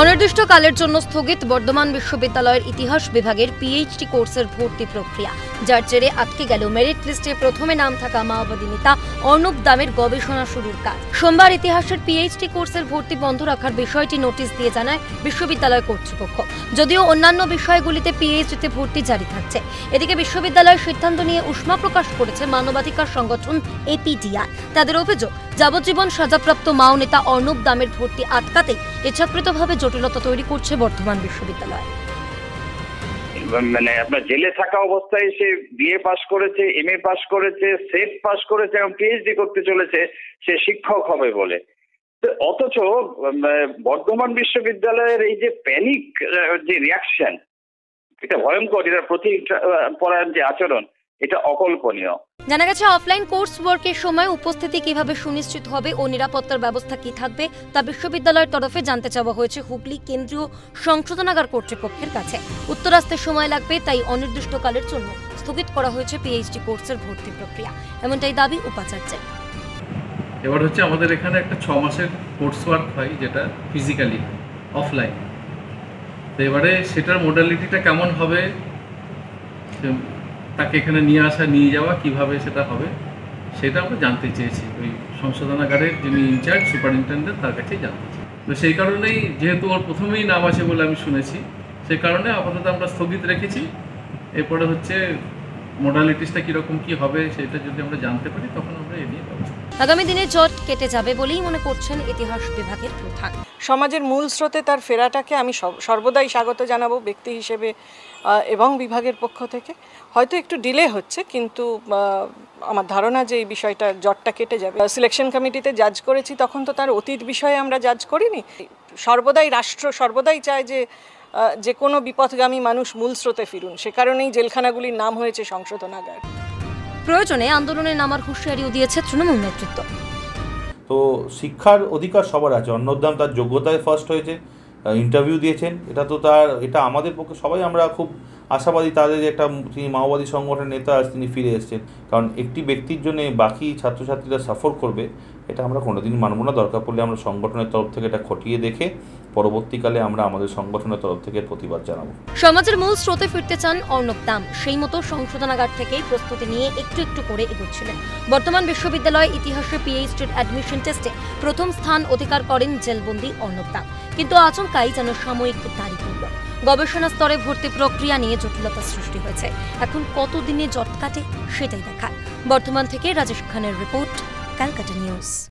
অনির্দিষ্টকালের জন্য স্থগিত বর্ধমান বিশ্ববিদ্যালয়ের ইতিহাস বিভাগের পিএইচডি কোর্সের ভর্তি প্রক্রিয়া, যার জেরে আটকে গেল মেরিট লিস্টে প্রথমে নাম থাকা মাওবাদী নেতা অর্ণব দামের গবেষণা শুরুর কাজ। সোমবার ইতিহাসের পিএইচডি কোর্সের ভর্তি বন্ধ রাখার বিষয়টি নোটিশ দিয়ে জানায় বিশ্ববিদ্যালয় কর্তৃপক্ষ। যদিও অন্যান্য বিষয়গুলিতে পিএইচডিতে ভর্তি জারি থাকছে। এদিকে বিশ্ববিদ্যালয়ের সিদ্ধান্ত নিয়ে উষ্মা প্রকাশ করেছে মানবাধিকার সংগঠন এপিডিআই। তাদের অভিযোগ, যাবজ্জীবন সাজাপ্রাপ্ত মাও নেতা অর্ণব দামের ভর্তি আটকাতে ইচ্ছাকৃতভাবে জটিলতা তৈরি করছে বর্ধমান বিশ্ববিদ্যালয়। মানে আপনার জেলে থাকা অবস্থায় সে বিএ পাস করেছে, এমএ পাস করেছে, সেট পাস করেছে এবং পিএইচডি করতে চলেছে, সে শিক্ষক হবে বলে। অথচ বর্ধমান বিশ্ববিদ্যালয়ের এই যে প্যানিক যে রিয়াকশন, এটা ভয়ঙ্কর, এটা প্রতিপরায়ণ যে আচরণ, এটা অকল্পনীয়। জানা গেছে, অফলাইন কোর্স ওয়ার্কের সময় উপস্থিতি কিভাবে সুনিশ্চিত হবে ও নিরাপত্তার ব্যবস্থা কি থাকবে তা বিশ্ববিদ্যালয়ের তরফে জানতে চাওয়া হয়েছে হুগলি কেন্দ্রীয় সংশোধনাগার কর্তৃপক্ষের কাছে। উত্তর আসতে সময় লাগবে, তাই অনির্দিষ্টকালের জন্য স্থগিত করা হয়েছে পিএইচডি কোর্সের ভর্তি প্রক্রিয়া, এমনটাই দাবি উপাচার্যের। এবার হচ্ছে আমাদের এখানে একটা 6 মাসের কোর্স ওয়ার্ক হয়, যেটা ফিজিক্যালি অফলাইন। তো এবারে সেটার মোডালিটিটা কেমন হবে, তাকে এখানে নিয়ে যাওয়া কিভাবে সেটা হবে, সেটা আমরা জানতে চেয়েছি। ওই সংশোধনাগারের যিনি ইনচার্জ সুপারিনটেন্ডেন্ট, তার কাছেই জানতে চাই। তো সেই কারণেই, যেহেতু ওর প্রথমেই নাম আছে বলে আমি শুনেছি, সেই কারণে আপাতত আমরা স্থগিত রেখেছি। এরপরে হচ্ছে মোডালিটিসটা কীরকম কী হবে, সেটা যদি আমরা জানতে পারি তখন আমরা এ নিয়ে ব্যবস্থা। আগামী দিনে জট কেটে যাবে বলেই মনে করছেন ইতিহাস বিভাগের প্রধান। সমাজের মূল স্রোতে তার ফেরাটাকে আমি সর্বদাই স্বাগত জানাবো ব্যক্তি হিসেবে এবং বিভাগের পক্ষ থেকে। হয়তো একটু ডিলে হচ্ছে, কিন্তু আমার ধারণা যে এই বিষয়টা জটটা কেটে যাবে। সিলেকশন কমিটিতে জাজ করেছি, তখন তো তার অতীত বিষয়ে আমরা জাজ করিনি। রাষ্ট্র সর্বদাই চায় যে কোনো বিপথগামী মানুষ মূল স্রোতে ফিরুন। সে কারণেই জেলখানাগুলির নাম হয়েছে সংশোধনাগার। প্রয়োজনে আন্দোলনে নামার হুঁশিয়ারিও দিয়েছে তৃণমূল নেতৃত্ব। তো শিক্ষার অধিকার সবার আছে। অর্ণব দাম তার যোগ্যতায় ফার্স্ট হয়েছে, ইন্টারভিউ দিয়েছেন। এটা আমাদের পক্ষে সবাই আমরা খুব আশাবাদী, তাদের যে তিনি মাওবাদী সংগঠনের নেতা, তিনি ফিরে এসেছেন। কারণ একটি ব্যক্তির জন্য বাকি ছাত্রছাত্রীরা সাফর করবে, এটা আমরা কোনোদিন মানব না। দরকার পড়লে আমরা সংগঠনের তরফ থেকে এটা খতিয়ে দেখে পরবর্তীকালে আমরা আমাদের সংগঠনের তরফ থেকে প্রতিবাদ জানাবো। সমাজের মূল স্রোতে ফিরতে চান অর্ণব দাম, সেই মতো সংশোধনাগার থেকেই প্রস্তুতি নিয়ে একটু একটু করে এগোচ্ছিলেন। বর্তমান বিশ্ববিদ্যালয় ইতিহাসে পিএইচডির অ্যাডমিশন টেস্টে প্রথম স্থান অধিকার করেন জেলবন্দি অর্ণব দাম, কিন্তু আচমকাই যেন সাময়িক দাঁড়ি পড়ল। গবেষণা স্তরে ভর্তি প্রক্রিয়া নিয়ে জটিলতা সৃষ্টি হয়েছে। এখন কতদিনে জট কাটে সেটাই দেখার। বর্তমান থেকে রাজেশ খানের রিপোর্ট, ক্যালকাটা নিউজ।